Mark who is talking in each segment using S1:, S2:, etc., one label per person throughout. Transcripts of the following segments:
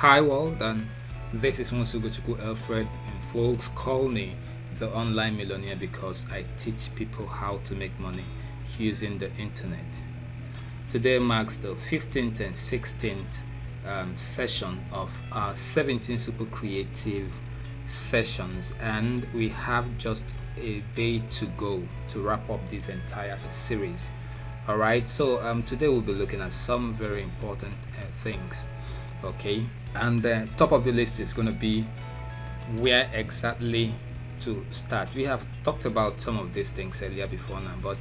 S1: Hi world, and this is Monsugochukwu Alfred, and folks call me the online millionaire because I teach people how to make money using the internet. Today marks the 15th and 16th session of our 17 super creative sessions, and we have just a day to go to wrap up this entire series. All right, so today we'll be looking at some very important things. Okay, and the top of the list is going to be where exactly to start. We have talked about some of these things earlier before now, but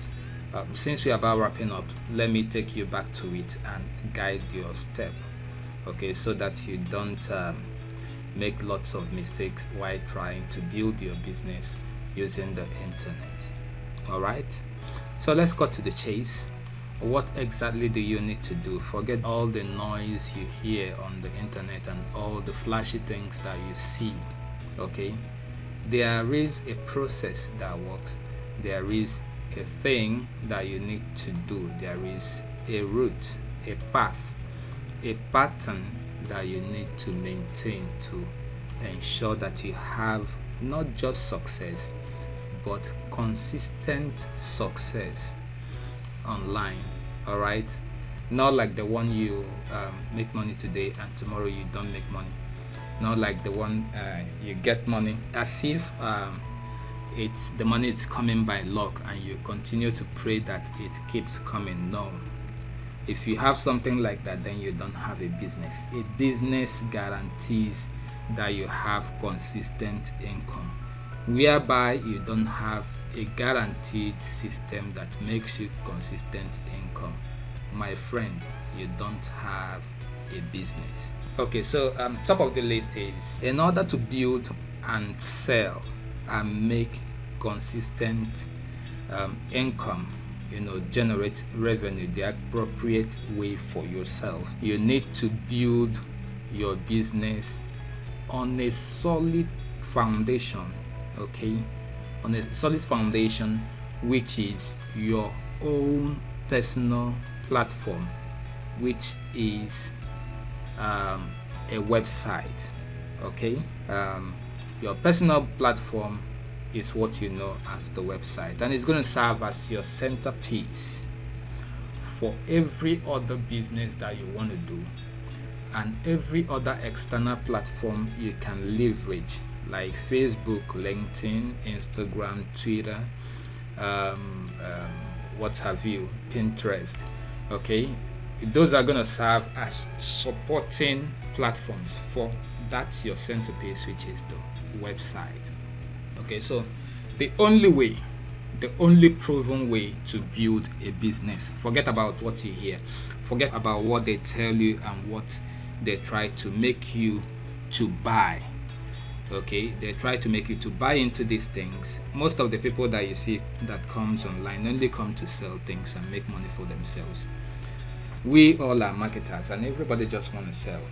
S1: since we're about wrapping up, let me take you back to it and guide your step, okay, so that you don't make lots of mistakes while trying to build your business using the internet. All right, so let's cut to the chase. What exactly do you need to do? Forget all the noise you hear on the internet and all the flashy things that you see. Okay, there is a process that works. There is a thing that you need to do. There is a route, a path, a pattern that you need to maintain to ensure that you have not just success but consistent success online. All right, not like the one you make money today and tomorrow you don't make money, not like the one you get money as if it's the money is coming by luck and you continue to pray that it keeps coming. No, if you have something like that, then you don't have a business. A business guarantees that you have consistent income, whereby you don't have a guaranteed system that makes you consistent income. My friend, you don't have a business. Okay, so top of the list is, in order to build and sell and make consistent income, generate revenue the appropriate way for yourself, you need to build your business on a solid foundation. Okay, on a solid foundation, which is your own personal platform, which is a website. Okay, your personal platform is what you know as the website, and it's going to serve as your centerpiece for every other business that you want to do and every other external platform you can leverage, like Facebook, LinkedIn, Instagram, Twitter, what have you, Pinterest. Okay, those are going to serve as supporting platforms for that's your centerpiece, which is the website. Okay, so the only proven way to build a business, forget about what you hear, forget about what they tell you and what they try to make you to buy. Okay, they try to make you to buy into these things. Most of the people that you see that comes online only come to sell things and make money for themselves. We all are marketers and everybody just want to sell.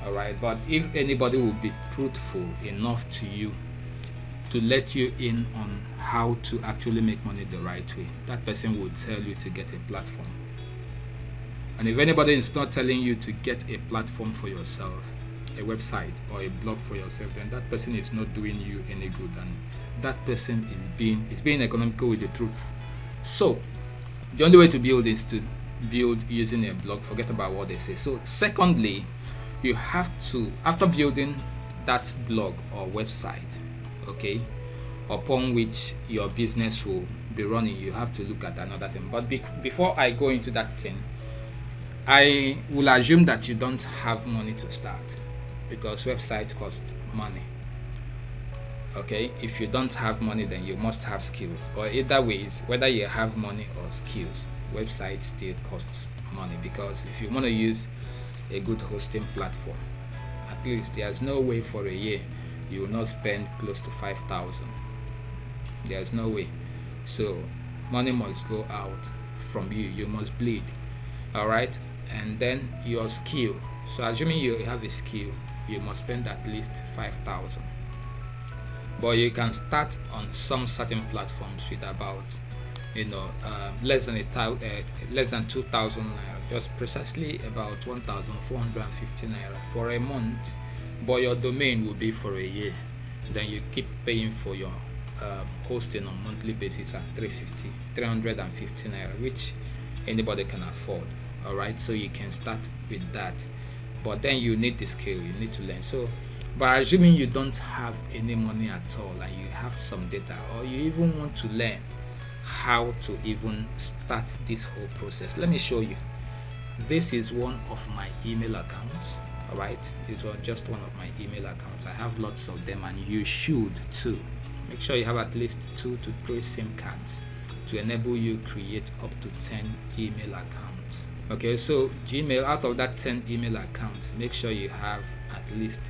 S1: All right, but if anybody will be truthful enough to you to let you in on how to actually make money the right way, that person will tell you to get a platform. And if anybody is not telling you to get a platform for yourself, a website or a blog for yourself, then that person is not doing you any good, and that person is being economical with the truth. So the only way to build is to build using a blog. Forget about what they say. So secondly, you have to, after building that blog or website, okay, upon which your business will be running, you have to look at another thing. But before I go into that thing, I will assume that you don't have money to start, because website costs money. Okay, if you don't have money, then you must have skills, or either ways, whether you have money or skills, website still costs money. Because if you want to use a good hosting platform, at least there's no way for a year you will not spend close to 5,000. There's no way. So money must go out from you, you must bleed. All right, and then your skill. So assuming you have a skill, you must spend at least 5,000. But you can start on some certain platforms with about less than 2,000 naira, just precisely about 1,450 naira for a month, but your domain will be for a year. Then you keep paying for your hosting on monthly basis at 350 naira, which anybody can afford. All right, so you can start with that, but then you need the skill, you need to learn. So by assuming you don't have any money at all and you have some data, or you even want to learn how to even start this whole process, let me show you. This is one of my email accounts. All right, this was just one of my email accounts. I have lots of them, and you should too. Make sure you have at least 2 to 3 SIM cards to enable you create up to 10 email accounts. Okay, so Gmail, out of that 10 email accounts, make sure you have at least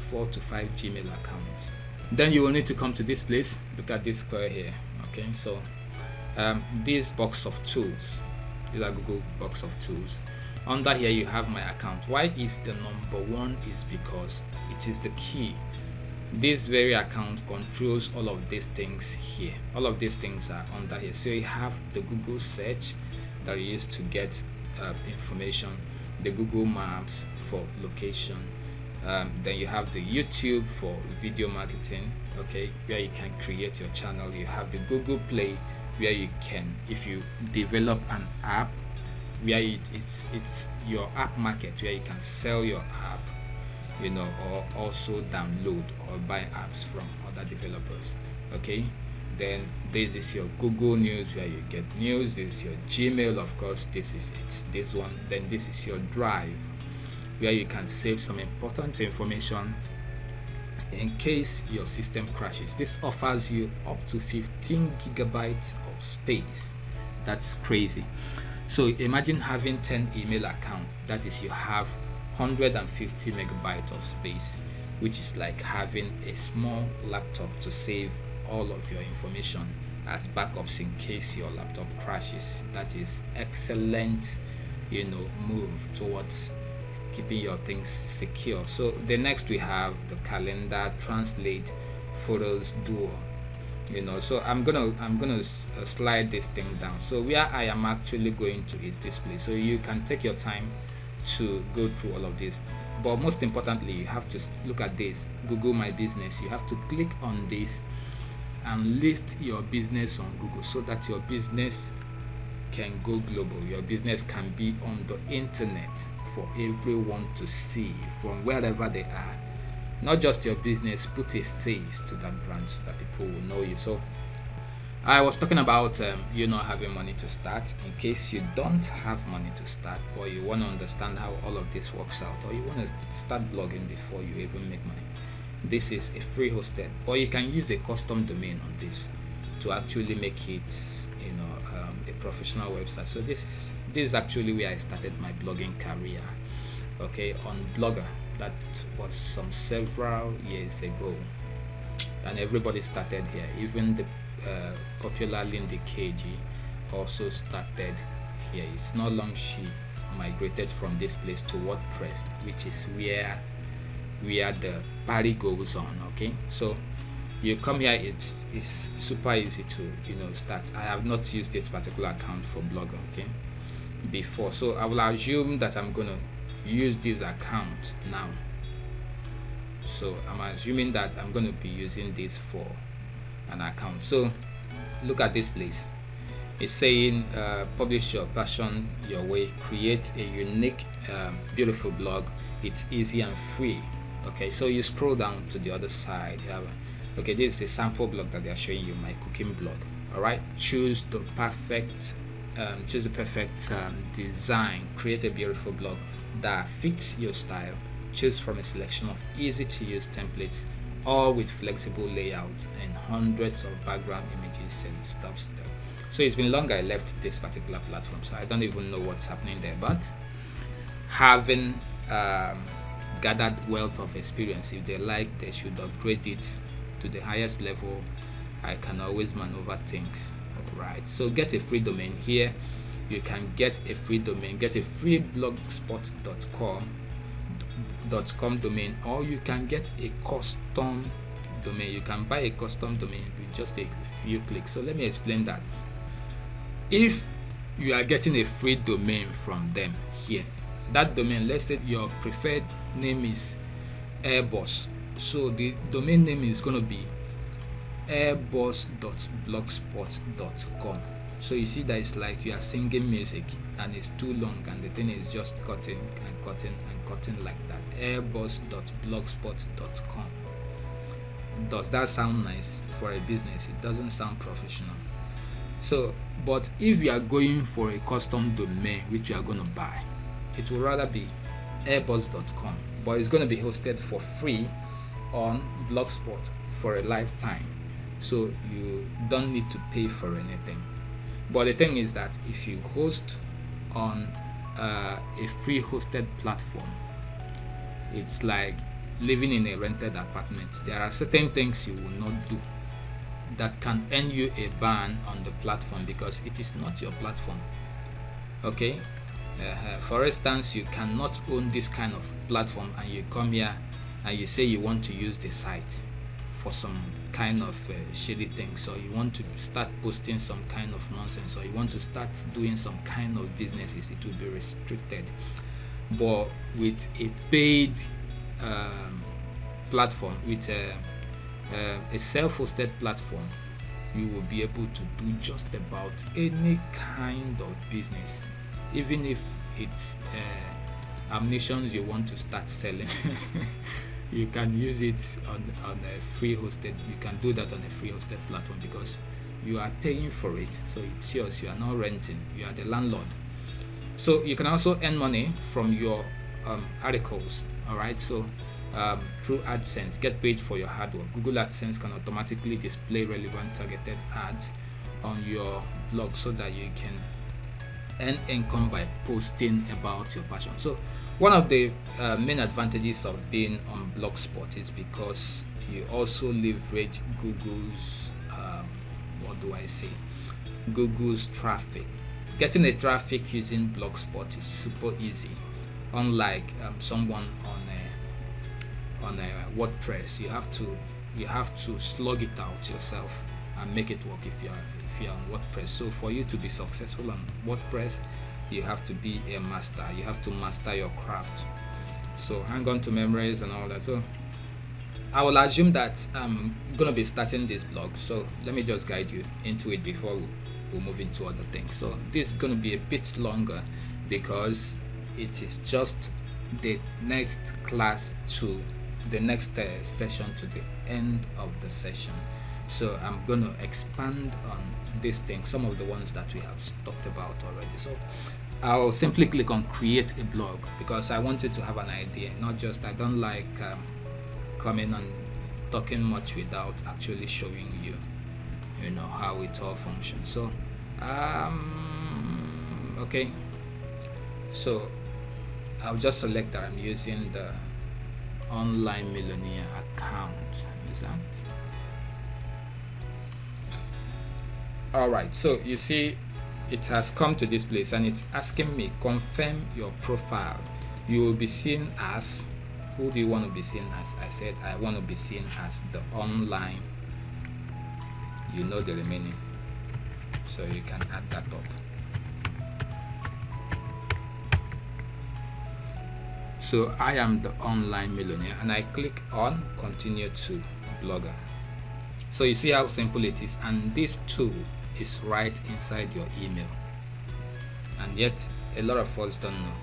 S1: 4 to 5 Gmail accounts. Then you will need to come to this place. Look at this square here. Okay, so this box of tools, these are Google box of tools. Under here you have my account. Why is the number 1? Is because it is the key. This very account controls all of these things here. All of these things are under here. So you have the Google search that you use to get information, the Google Maps for location, then you have the YouTube for video marketing, okay, where you can create your channel. You have the Google Play, where you can, if you develop an app, where it's your app market, where you can sell your app, or also download or buy apps from other developers. Okay, then this is your Google News, where you get news. This is your Gmail, of course, it's this one. Then this is your Drive, where you can save some important information in case your system crashes. This offers you up to 15 gigabytes of space. That's crazy. So imagine having 10 email accounts. That is, you have 150 megabytes of space, which is like having a small laptop to save all of your information as backups in case your laptop crashes. That is excellent, move towards keeping your things secure. So the next we have the calendar, Translate, Photos, Duo. So I'm gonna slide this thing down. So where I am actually going to is this place. So you can take your time to go through all of this, but most importantly, you have to look at this Google My Business. You have to click on this and list your business on Google, so that your business can go global. Your business can be on the internet for everyone to see from wherever they are. Not just your business, put a face to that brand so that people will know you. So I was talking about you not having money to start. In case you don't have money to start, or you want to understand how all of this works out, or you want to start blogging before you even make money, this is a free hosted, or you can use a custom domain on this to actually make it a professional website. So this is actually where I started my blogging career, okay, on Blogger. That was several years ago, and everybody started here. Even the popular Lindy KG also started here. It's not long she migrated from this place to WordPress, which is where the party goes on. Okay, so you come here, it's super easy to start. I have not used this particular account for Blogger, okay, before, so I will assume that I'm gonna use this account now. So I'm assuming that I'm going to be using this for an account. So look at this place. It's saying publish your passion your way, create a unique beautiful blog. It's easy and free. Okay, so you scroll down to the other side. Okay, this is a sample blog that they are showing you, my cooking blog. All right, choose the perfect design. Create a beautiful blog that fits your style. Choose from a selection of easy to use templates, all with flexible layout and hundreds of background images and stuff. So it's been long I left this particular platform, so I don't even know what's happening there, but having gathered wealth of experience, if they like, they should upgrade it to the highest level. I can always maneuver things. All right, so get a free domain. Here you can get a free domain, get a free blogspot.com domain, or you can get a custom domain. You can buy a custom domain with just a few clicks. So let me explain that. if you are getting a free domain from them here, that domain, let's say your preferred name is Airbus, so the domain name is going to be airbus.blogspot.com. so you see that it's like you are singing music and it's too long and the thing is just cutting and cutting and cutting like that. airbus.blogspot.com. Does that sound nice for a business? It doesn't sound professional. So but if you are going for a custom domain which you are going to buy, it will rather be airbus.com, but it's going to be hosted for free on Blogspot for a lifetime, so you don't need to pay for anything. But the thing is that if you host on a free hosted platform, it's like living in a rented apartment. There are certain things you will not do that can earn you a ban on the platform because it is not your platform. Okay, for instance, you cannot own this kind of platform and you come here and you say you want to use the site for some kind of shady things, or you want to start posting some kind of nonsense, or you want to start doing some kind of businesses, it will be restricted. But with a paid platform, with a self-hosted platform, you will be able to do just about any kind of business, even if it's ammunitions you want to start selling. You can use it on a free hosted. You can do that on a free hosted platform because you are paying for it, so it's yours. You are not renting, you are the landlord. So you can also earn money from your articles. All right, so through AdSense, get paid for your hard work. Google AdSense can automatically display relevant targeted ads on your blog so that you can earn income by posting about your passion. So one of the main advantages of being on Blogspot is because you also leverage Google's Google's traffic. Getting a traffic using Blogspot is super easy, unlike someone on a WordPress. You have to slug it out yourself and make it work if you're on WordPress. So for you to be successful on WordPress, you have to be a master. You have to master your craft. So hang on to memories and all that. So I will assume that I'm gonna be starting this blog, so let me just guide you into it before we'll move into other things. So this is gonna be a bit longer because it is just the next class to the next session to the end of the session. So I'm going to expand on these things, some of the ones that we have talked about already. So I'll simply click on create a blog because I want you to have an idea, not just, I don't like coming and talking much without actually showing you, how it all functions. So okay, so I'll just select that I'm using the Online Millionaire account. Is that all right? So you see it has come to this place and it's asking me confirm your profile. You will be seen as, who do you want to be seen as? I said I want to be seen as the online, the remaining, so you can add that up. So I am the Online Millionaire and I click on continue to Blogger. So you see how simple it is, and this tool is right inside your email, and yet a lot of us don't know.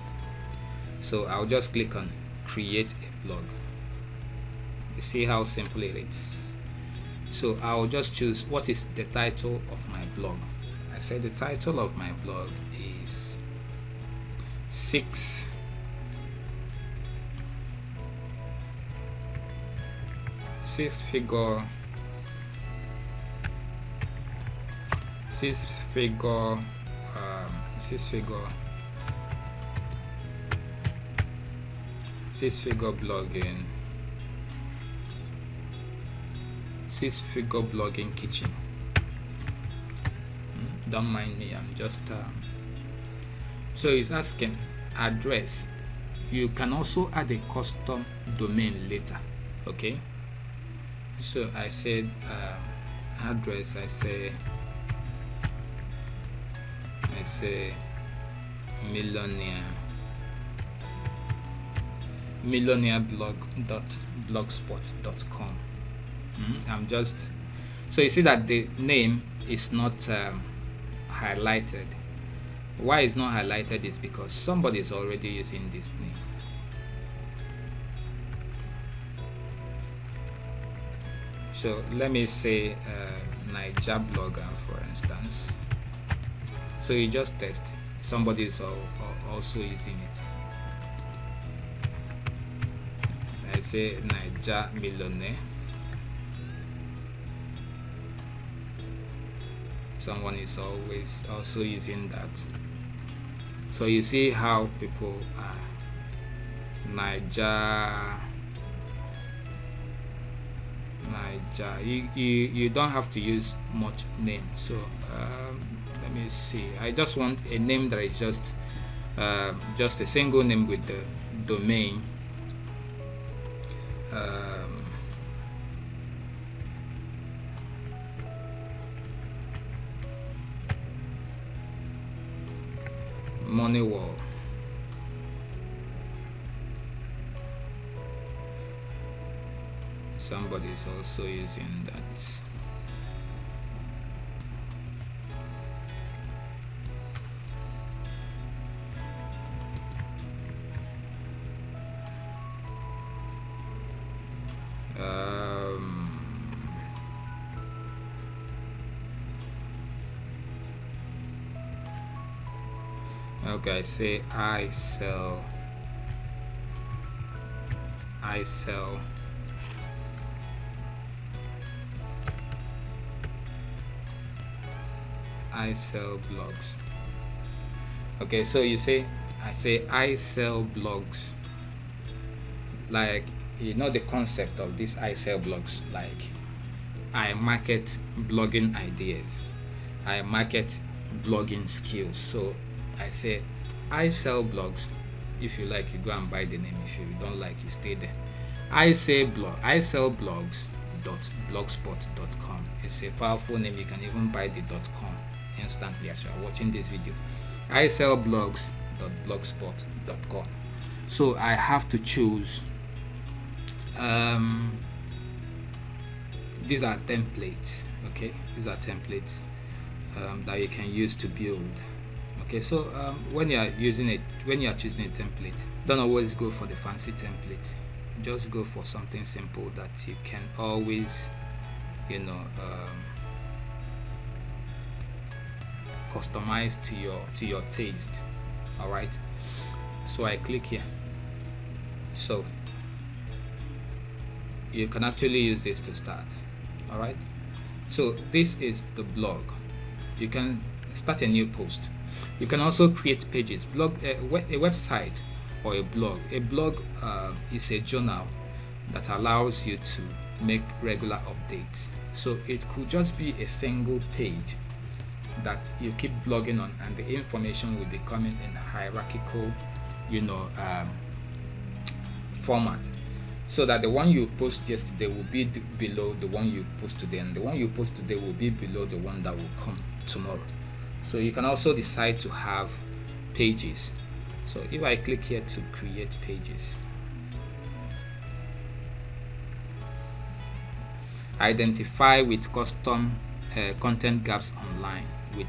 S1: So I'll just click on create a blog. You see how simple it is. So I'll just choose what is the title of my blog. I say the title of my blog is six figure blogging kitchen. Don't mind me, I'm just so it's asking address. You can also add a custom domain later. Okay, so I said address, I say I say millionaireblog.blogspot.com. I'm just, so you see that the name is not highlighted. Why it's not highlighted is because somebody is already using this name. So let me say Niger blogger, for instance. So you just test, somebody is also using it. I say Niger millionaire. Someone is always also using that. So you see how people are. Niger. You don't have to use much name. So let me see. I just want a name that is just a single name with the domain. Moneywall. Somebody is also using that. Okay, say I sell blogs. Okay, so you say I sell blogs, like, you know the concept of this I sell blogs, like I market blogging ideas, I market blogging skills. So I say I sell blogs. If you like, you go and buy the name. If you don't like, you stay there. I sell blogs.blogspot.com. It's a powerful name. You can even buy the .com instantly as you are watching this video. I sell blogs.blogspot.com. So I have to choose. These are templates. Okay, these are templates that you can use to build. Okay, so when you are choosing a template, don't always go for the fancy template. Just go for something simple that you can always, customize to your taste. All right. So I click here. So you can actually use this to start. All right. So this is the blog. You can start a new post. You can also create pages. A website or a blog. A blog is a journal that allows you to make regular updates. So it could just be a single page that you keep blogging on, and the information will be coming in hierarchical, format, so that the one you post yesterday will be below the one you post today, and the one you post today will be below the one that will come tomorrow. So you can also decide to have pages. So if I click here to create pages, identify with custom content gaps online with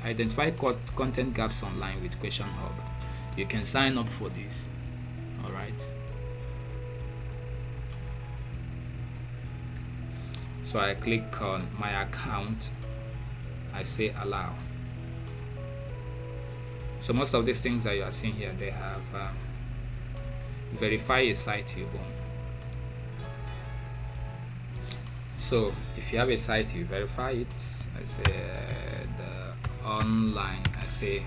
S1: identify content gaps online with Question Hub. You can sign up for this. All right. So I click on my account. I say allow. So most of these things that you are seeing here, they have verify a site you own. So if you have a site, you verify it. I say the online. I say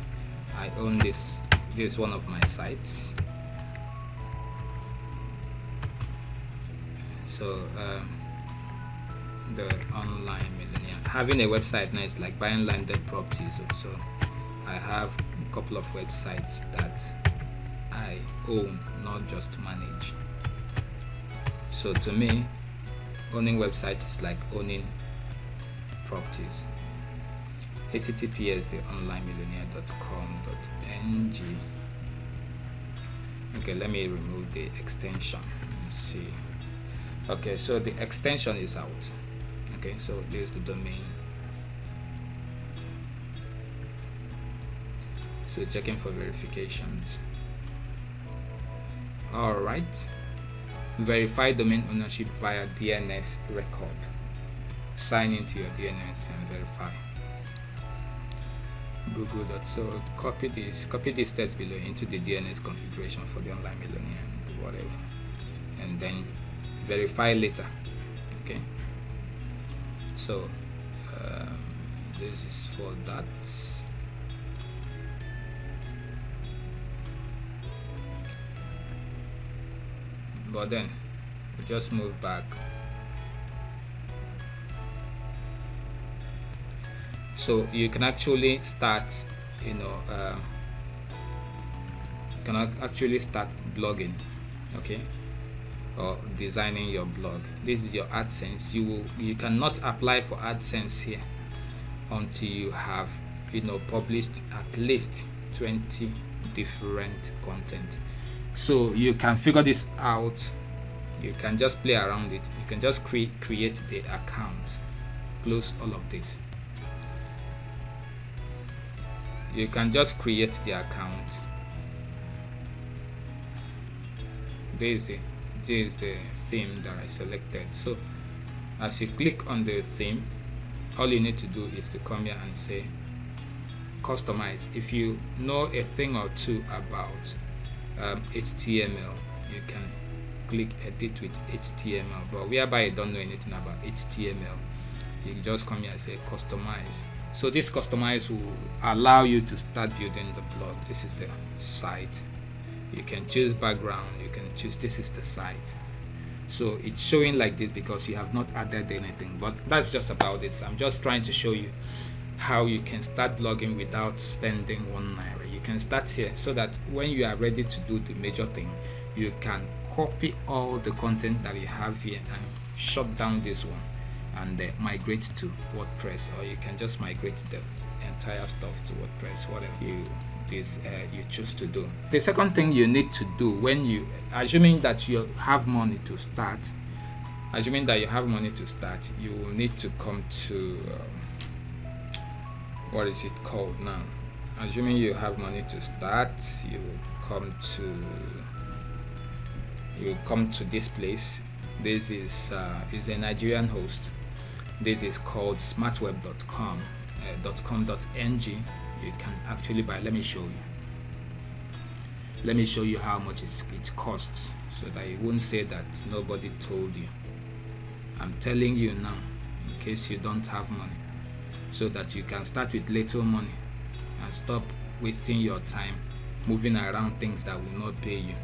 S1: I own this. This is one of my sites. So the online millionaire. Having a website now is like buying landed properties. So I have a couple of websites that I own, not just manage. So to me, owning websites is like owning properties. https://theonlinemillionaire.com.ng. Okay, let me remove the extension. Let's see. Okay, so the extension is out. Okay, so there's the domain. So checking for verifications. All right, verify domain ownership via DNS record. Sign into your DNS and verify. Google. So copy this text below into the DNS configuration for the Online Millionaire and whatever, and then verify later. Okay, so this is for that. But then we just move back. So you can actually start, you can actually start blogging, okay, or designing your blog. This is your AdSense. You cannot apply for AdSense here until you have, published at least 20 different content. So you can figure this out. You can just play around it. You can just create the account, close all of this. You can just create the account. This is the theme that I selected. So as you click on the theme, all you need to do is to come here and say customize. If you know a thing or two about HTML, you can click edit with HTML, but whereby you don't know anything about HTML, you just come here and say customize. So this customize will allow you to start building the blog. This is the site. You can choose background, you can choose, this is the site. So it's showing like this because you have not added anything, but that's just about this. I'm just trying to show you how you can start blogging without spending £1. You can start here so that when you are ready to do the major thing, you can copy all the content that you have here and shut down this one and migrate to WordPress, or you can just migrate the entire stuff to WordPress, whatever you choose to do. The second thing you need to do when you, assuming that you have money to start, you will need to come to what is it called now? Assuming you have money to start, you will come to this place. This is a Nigerian host. This is called smartweb.com.ng. You can actually buy. Let me show you how much it costs, so that you won't say that nobody told you. I'm telling you now, in case you don't have money, so that you can start with little money and stop wasting your time moving around things that will not pay you.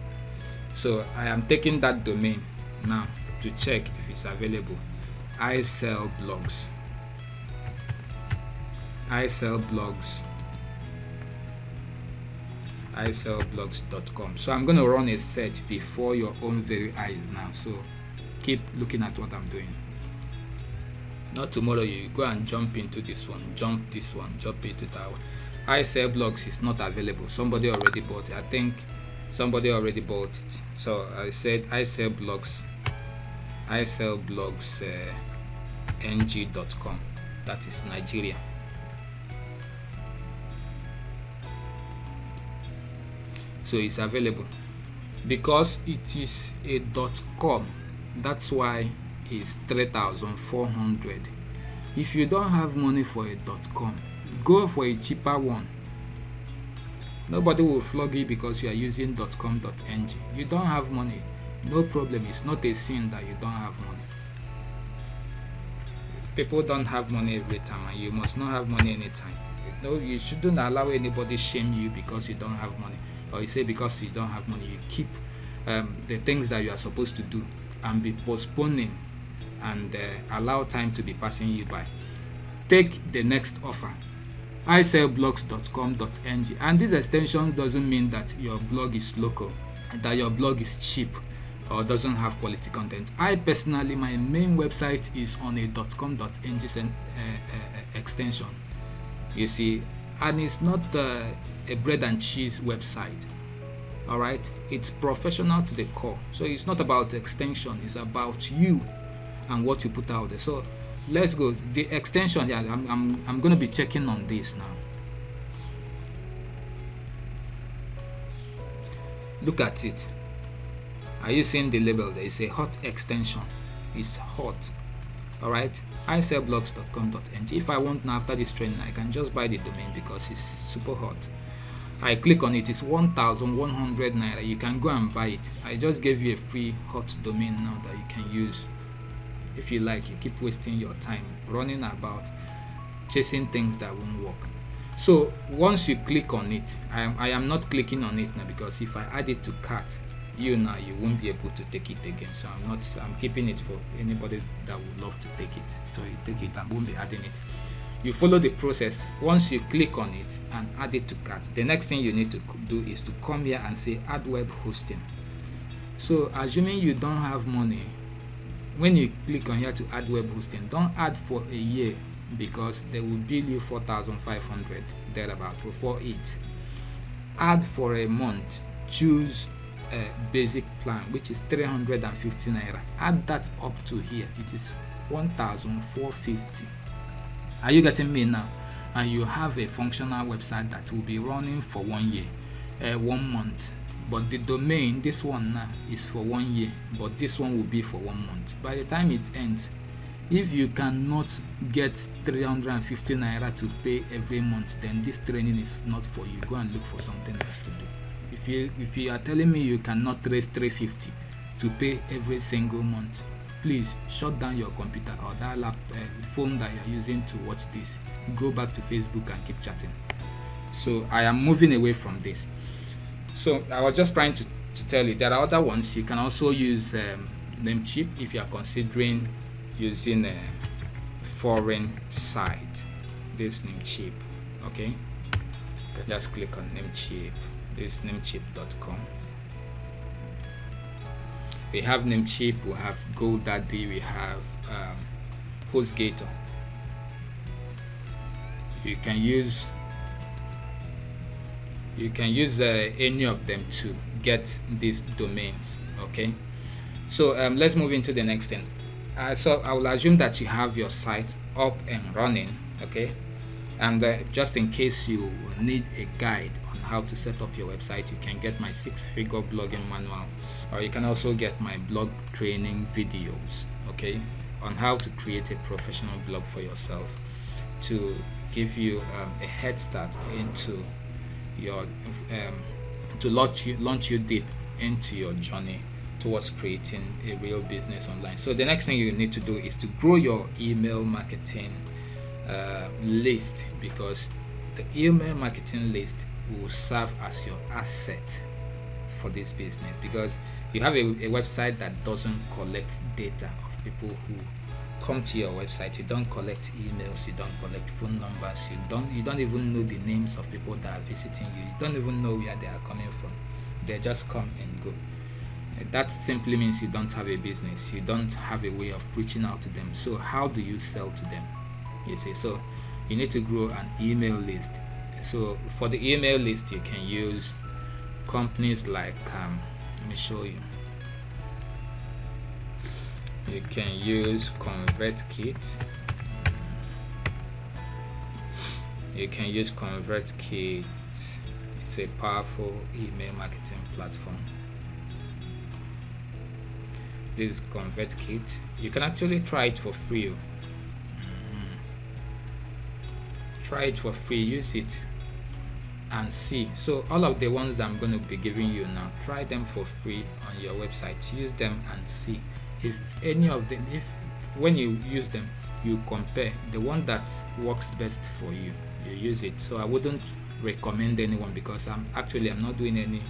S1: So I am taking that domain now to check if it's available. I sell blogs. iSellBlogs.com. So I'm going to run a search before your own very eyes now. So keep looking at what I'm doing. Not tomorrow you go and jump into this one, jump into that one. iSellBlogs is not available. Somebody already bought it. I think somebody already bought it. So I said iSellBlogs.ng.com. That is Nigeria. So it's available because it is a .com. That's why it's 3,400. If you don't have money for a .com, go for a cheaper one. Nobody will flog you because you are using .com.ng. You don't have money, no problem. It's not a sin that you don't have money. People don't have money every time, and you must not have money anytime. You shouldn't allow anybody shame you because you don't have money, or you say because you don't have money you keep the things that you are supposed to do and be postponing and allow time to be passing you by. Take the next offer, iSellBlogs.com.ng, and this extension doesn't mean that your blog is local, that your blog is cheap or doesn't have quality content. I personally, my main website is on a .com.ng extension. You see, and it's not a bread and cheese website. All right, it's professional to the core. So it's not about extension, it's about you and what you put out there. So let's go. The extension, yeah, I'm going to be checking on this now. Look at it. Are you seeing the label? There is a hot extension. It's hot. All right, isellblogs.com.ng. If I want now, after this training, I can just buy the domain because it's super hot. I click on it, it's 1,100 naira. You can go and buy it. I just gave you a free hot domain now that you can use. If you like, you keep wasting your time running about chasing things that won't work. So once you click on it, I am not clicking on it now, because if I add it to cart, you won't be able to take it again. So I'm keeping it for anybody that would love to take it. So you take it and won't be adding it. You follow the process. Once you click on it and add it to cart, the next thing you need to do is to come here and say add web hosting. So assuming you don't have money, when you click on here to add web hosting, don't add for a year, because they will bill you 4,500 thereabout for it. Add for a month. Choose a basic plan, which is 350 naira. Add that up to here, it is 1,450. Are you getting me now? And you have a functional website that will be running for 1 year, 1 month. But the domain, this one now, is for 1 year, but this one will be for 1 month. By the time it ends, if you cannot get 350 naira to pay every month, then this training is not for you. Go and look for something else to do. If you are telling me you cannot raise 350 to pay every single month, please shut down your computer or that phone that you're using to watch this. Go back to Facebook and keep chatting. So I am moving away from this. So I was just trying to tell you there are other ones. You can also use Namecheap if you are considering using a foreign site. This Namecheap, okay? Just click on Namecheap. This namecheap.com. We have Namecheap, we have GoDaddy, we have HostGator. You can use any of them to get these domains. Okay, so let's move into the next thing. So I will assume that you have your site up and running. Okay, and just in case you need a guide on how to set up your website, you can get my 6-figure blogging manual, or you can also get my blog training videos, okay, on how to create a professional blog for yourself, to give you a head start into your to launch you deep into your journey towards creating a real business online. So the next thing you need to do is to grow your email marketing list, because the email marketing list will serve as your asset for this business, because you have a website that doesn't collect data of people who come to your website. You don't collect emails, you don't collect phone numbers, you don't even know the names of people that are visiting you, you don't even know where they are coming from. They just come and go. That simply means you don't have a business, you don't have a way of reaching out to them. So how do you sell to them? You see, so you need to grow an email list. So for the email list, you can use companies like let me show you. You can use ConvertKit. You can use ConvertKit. It's a powerful email marketing platform. This is ConvertKit. You can actually try it for free. Try it for free, use it and see. So all of the ones that I'm going to be giving you now, try them for free on your website. Use them and see if any of them, if when you use them, you compare the one that works best for you, you use it. So I wouldn't recommend anyone, because I'm not doing any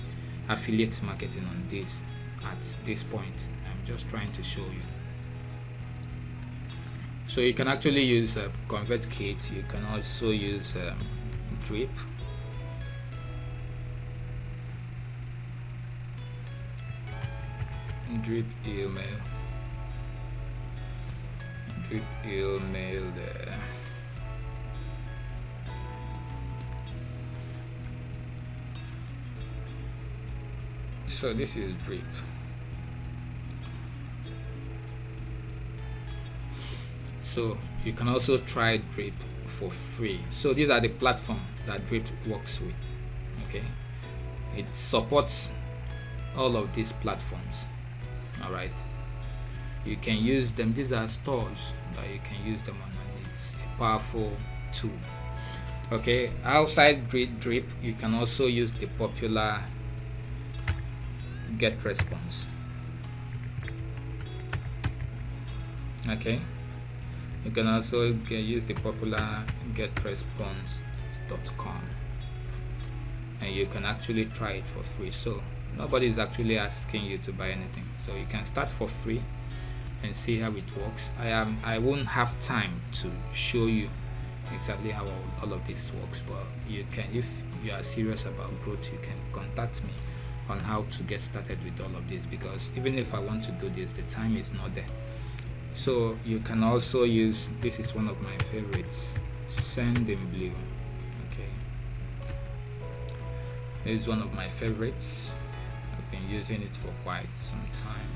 S1: affiliate marketing on this at this point. I'm just trying to show you. So you can actually use ConvertKit. You can also use Drip. Drip email. Drip email. So this is Drip. So you can also try Drip for free. So these are the platforms that Drip works with. Okay, it supports all of these platforms. All right, you can use them. These are stores that you can use them on, and it's a powerful tool. Okay, outside Drip, you can also use the popular GetResponse. Okay, you can also use the popular GetResponse.com, and you can actually try it for free. So nobody is actually asking you to buy anything, so you can start for free and see how it works. I won't have time to show you exactly how all of this works, but you can, if you are serious about growth, you can contact me on how to get started with all of this, because even if I want to do this, the time is not there. So you can also use, this is one of my favorites, Sendinblue. Okay, this is one of my favorites. I've been using it for quite some time.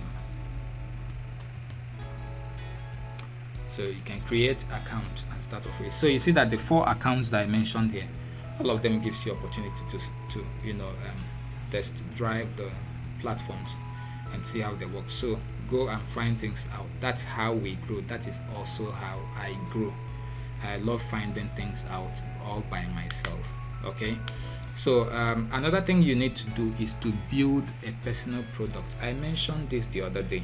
S1: So you can create account and start off with. So you see that the 4 accounts that I mentioned here, all of them gives you opportunity to test drive the platforms and see how they work. So go and find things out. That's how we grow. That is also how I grow. I love finding things out all by myself. Okay, so another thing you need to do is to build a personal product. I mentioned this the other day.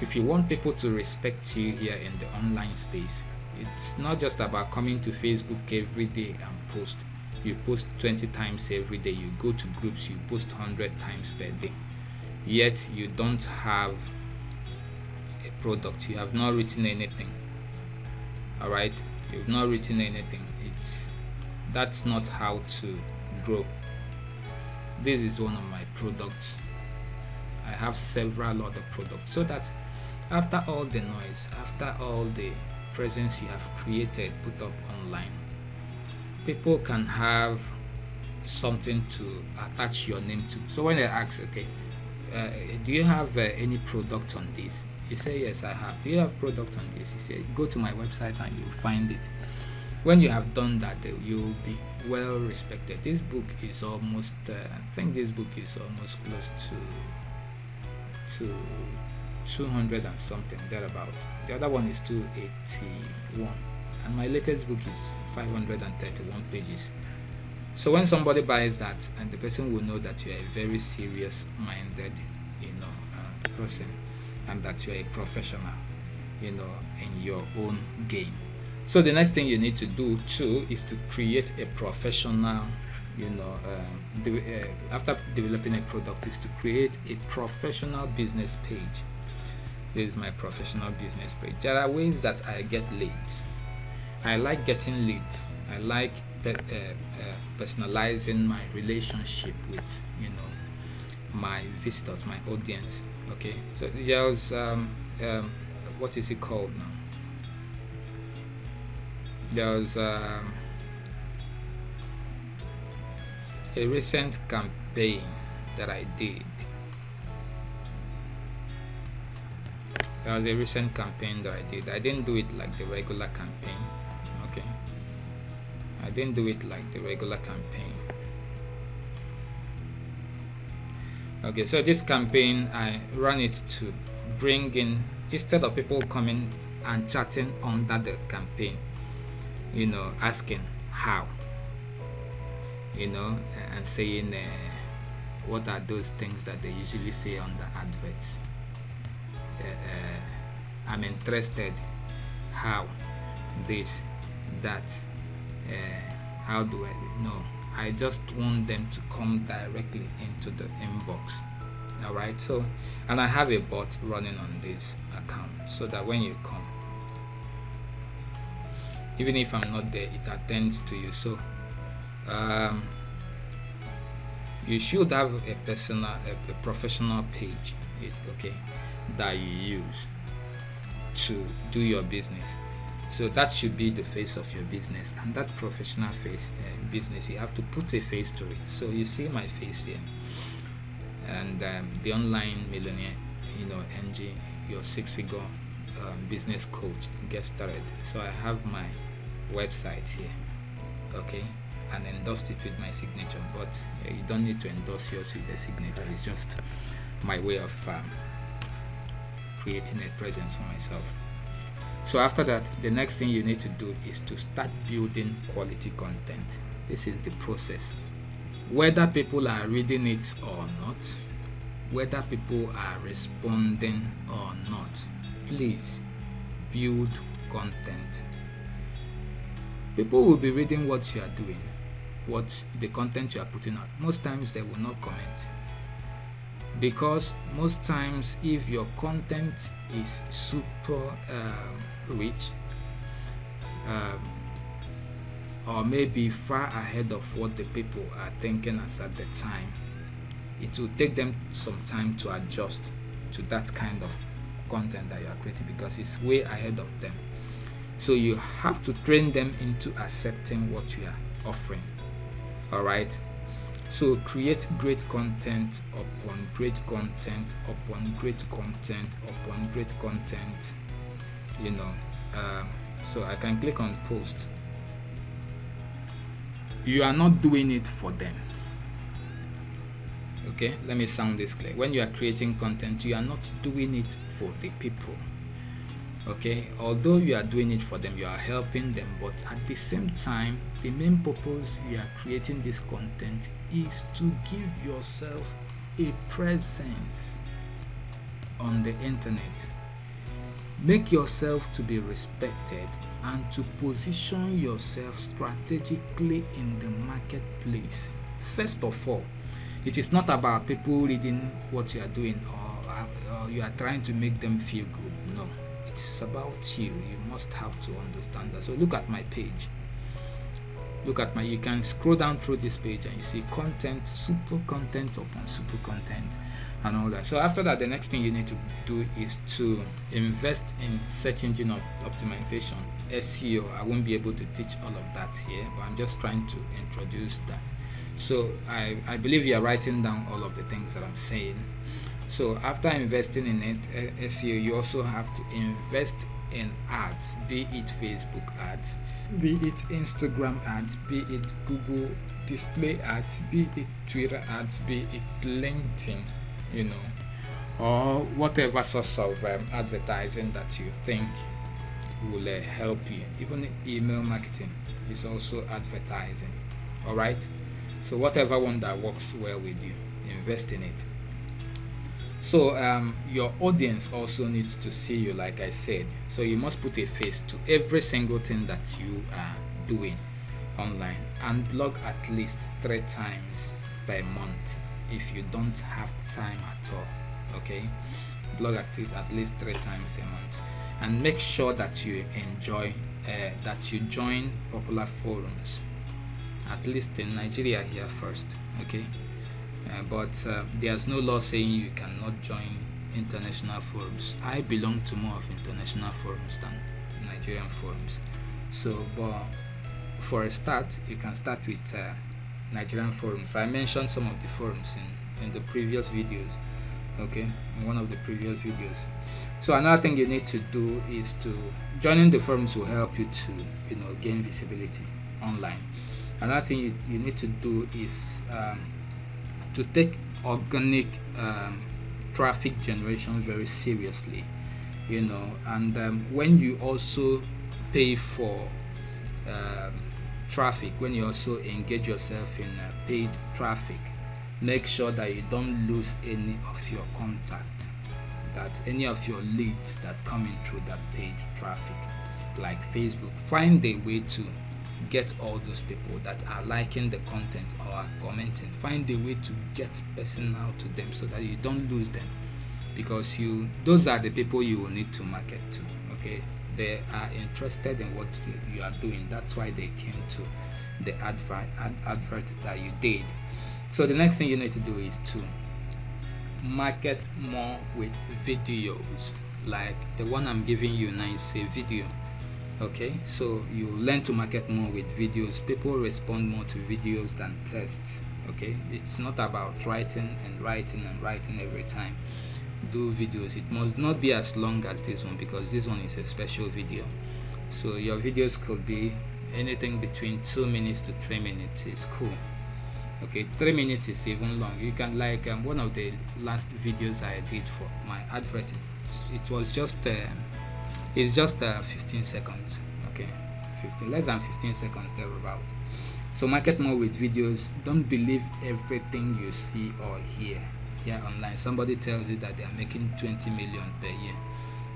S1: If you want people to respect you here in the online space, it's not just about coming to Facebook every day and post. You post 20 times every day. You go to groups, you post 100 times per day, yet you don't have a product. You have not written anything. All right, you've not written anything. That's not how to grow. This is one of my products. I have several other products, so that after all the noise, after all the presence you have created, put up online, people can have something to attach your name to. So when they ask, okay, do you have any product on this? You say, yes, I have. Do you have product on this? You say, go to my website and you'll find it. When you have done that, you'll be well respected. This book is almost, I think this book is almost close to 200 and something, thereabout. The other one is 281, and my latest book is 531 pages. So when somebody buys that, and the person will know that you are a very serious minded person, and that you are a professional in your own game. So the next thing you need to do too is to create a professional, after developing a product, is to create a professional business page. This is my professional business page. There are ways that I get leads. I like getting leads. I like personalizing my relationship with my visitors, my audience. Okay, so there's what is it called now? There's a recent campaign that I did. I didn't do it like the regular campaign. Okay, I didn't do it like the regular campaign. Okay, so this campaign, I ran it to bring in, instead of people coming and chatting under the campaign, asking how, and saying what are those things that they usually say on the adverts. I'm interested, how, this, that, how do I know? I just want them to come directly into the inbox. All right, so, and I have a bot running on this account, so that when you come, even if I'm not there, it attends to you. So you should have a professional page, okay, that you use to do your business. So that should be the face of your business, and that professional face business, you have to put a face to it. So you see my face here. and the Online Millionaire, NG, your six-figure business coach, get started. So I have my website here, okay, and endorsed it with my signature. But you don't need to endorse yours with the signature. It's just my way of creating a presence for myself. So after that, the next thing you need to do is to start building quality content. This is the process. Whether people are reading it or not, whether people are responding or not, please build content. People will be reading what you are doing, what the content you are putting out. Most times they will not comment, because most times if your content is super rich, or maybe far ahead of what the people are thinking as at the time, it will take them some time to adjust to that kind of content that you are creating, because it's way ahead of them. So you have to train them into accepting what you are offering. All right, so create great content upon great content upon great content upon great content, so I can click on post. You are not doing it for them. Okay, let me sound this clear. When you are creating content, you are not doing it for the people. Okay, although you are doing it for them, you are helping them, but at the same time, the main purpose you are creating this content is to give yourself a presence on the internet. Make yourself to be respected and to position yourself strategically in the marketplace. First of all, it is not about people reading what you are doing, or you are trying to make them feel good. No, it is about you. You must have to understand that. So look at my page. You can scroll down through this page and you see content, super content upon super content and all that. So after that, the next thing you need to do is to invest in search engine optimization, SEO. I won't be able to teach all of that here, but I'm just trying to introduce that. So I believe you are writing down all of the things that I'm saying. So after investing in it, SEO, you also have to invest in ads, be it Facebook ads, be it Instagram ads, be it Google display ads, be it Twitter ads, be it LinkedIn, or whatever source of advertising that you think will help you. Even email marketing is also advertising. All right, so whatever one that works well with you, invest in it. So your audience also needs to see you, like I said. So you must put a face to every single thing that you are doing online, and blog at least 3 times per month if you don't have time at all. Okay, blog at least 3 times a month, and make sure that you that you join popular forums, at least in Nigeria here first. Okay. But there's no law saying you cannot join international forums. I belong to more of international forums than Nigerian forums. So, but for a start, you can start with Nigerian forums. I mentioned some of the forums in the previous videos. Okay, in one of the previous videos. So another thing you need to do is to joining the forums will help you to gain visibility online. Another thing you need to do is to take organic traffic generation very seriously, and when you also pay for traffic, when you also engage yourself in paid traffic, make sure that you don't lose any of your contact, that any of your leads that come in through that paid traffic, like Facebook. Find a way to get all those people that are liking the content or are commenting. Find a way to get personal to them so that you don't lose them, because those are the people you will need to market to. Okay, they are interested in what you are doing. That's why they came to the advert that you did. So the next thing you need to do is to market more with videos, like the one I'm giving you now is a video. Okay, so you learn to market more with videos. People respond more to videos than text. Okay, it's not about writing and writing and writing every time. Do videos. It must not be as long as this one, because this one is a special video. So your videos could be anything between 2 minutes to 3 minutes is cool. Okay, 3 minutes is even long. You can, like, one of the last videos I did for my advert, it was just it's just 15 seconds. Okay, less than 15 seconds thereabout. So market more with videos. Don't believe everything you see or hear here online. Somebody tells you that they are making 20 million per year,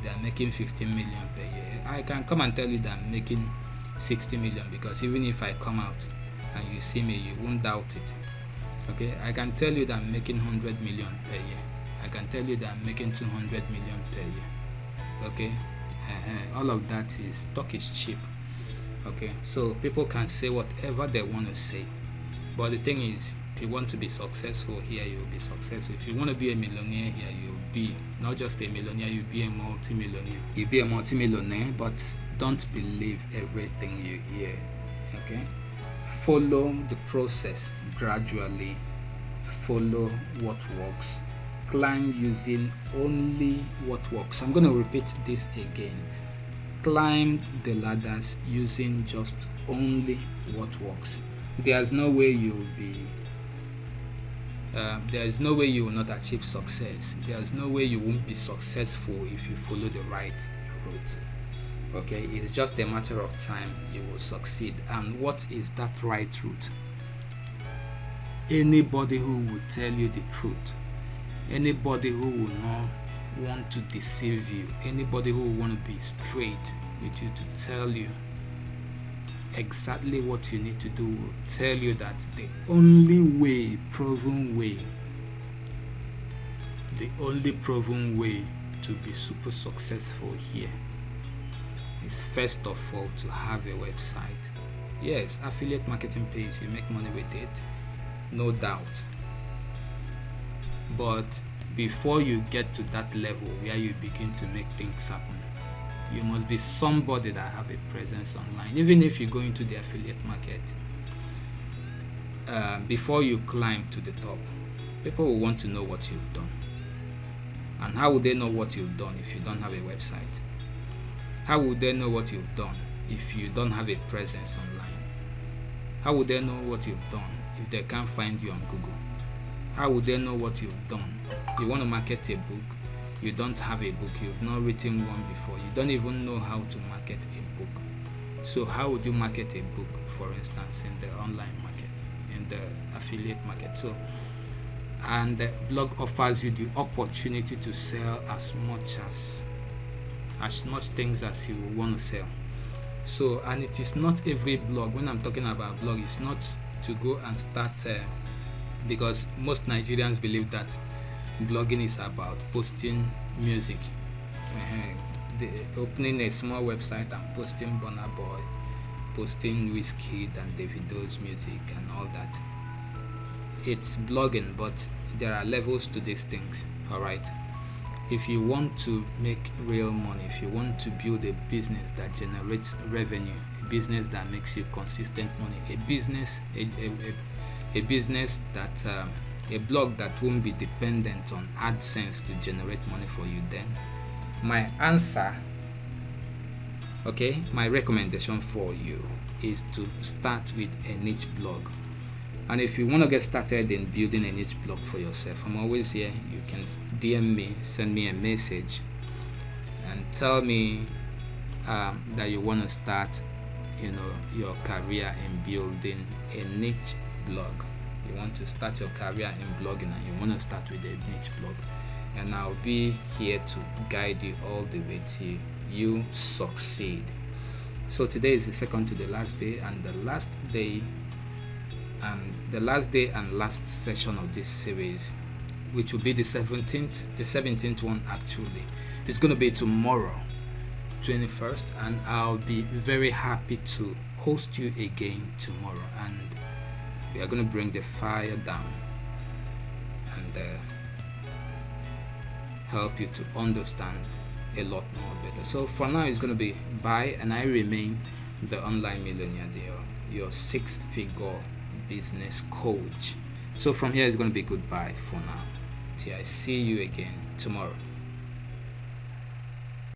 S1: they are making 15 million per year. I can come and tell you that I'm making 60 million, because even if I come out and you see me, you won't doubt it. Okay, I can tell you that I'm making 100 million per year. I can tell you that I'm making 200 million per year. Okay, all of that is talk is cheap. Okay, so people can say whatever they want to say, but the thing is, if you want to be successful here, you'll be successful. If you want to be a millionaire here, you'll be not just a millionaire, you'll be a multi-millionaire. You'll be a multi-millionaire, but don't believe everything you hear. Okay, follow the process gradually. Follow what works. Climb using only what works. I'm going to repeat this again. Climb the ladders using just only what works. There's no way you'll be there is no way you will not achieve success. There's no way you won't be successful if you follow the right route. Okay, it's just a matter of time you will succeed. And what is that right route? Anybody who will tell you the truth, anybody who will not want to deceive you, anybody who will want to be straight with you, to tell you exactly what you need to do, will tell you that the only way, proven way, the only proven way to be super successful here is, first of all, to have a website. Yes, affiliate marketing page, you make money with it, no doubt. But before you get to that level where you begin to make things happen, you must be somebody that have a presence online. Even if you go into the affiliate market, before you climb to the top, people will want to know what you've done. And how would they know what you've done if you don't have a website? How would they know what you've done if you don't have a presence online? How would they know what you've done if they can't find you on Google? How would they know what you've done? You want to market a book, you don't have a book, you've not written one before, you don't even know how to market a book. So how would you market a book, for instance, in the online market, in the affiliate market? So, and the blog offers you the opportunity to sell as much things as you want to sell. So, and it is not every blog. When I'm talking about blog, it's not to go and start because most Nigerians believe that blogging is about posting music, opening a small website and posting Burna Boy, posting Wizkid and Davido's music and all that. It's blogging, but there are levels to these things. All right, if you want to make real money, if you want to build a business that generates revenue, a business that makes you consistent money, a business that a blog that won't be dependent on AdSense to generate money for you, then my answer, okay, my recommendation for you is to start with a niche blog. And if you want to get started in building a niche blog for yourself, I'm always here. You can DM me, send me a message, and tell me that you want to start, your career in building a niche blog. You want to start your career in blogging, and you want to start with a niche blog, and I'll be here to guide you all the way till you succeed. So today is the second to the last day, and the last day and last session of this series, which will be the 17th one actually. It's going to be tomorrow, 21st, and I'll be very happy to host you again tomorrow, and we are going to bring the fire down and help you to understand a lot more better. So for now, it's going to be bye, and I remain the online millionaire, your 6-figure business coach. So from here it's going to be goodbye for now till I see you again tomorrow.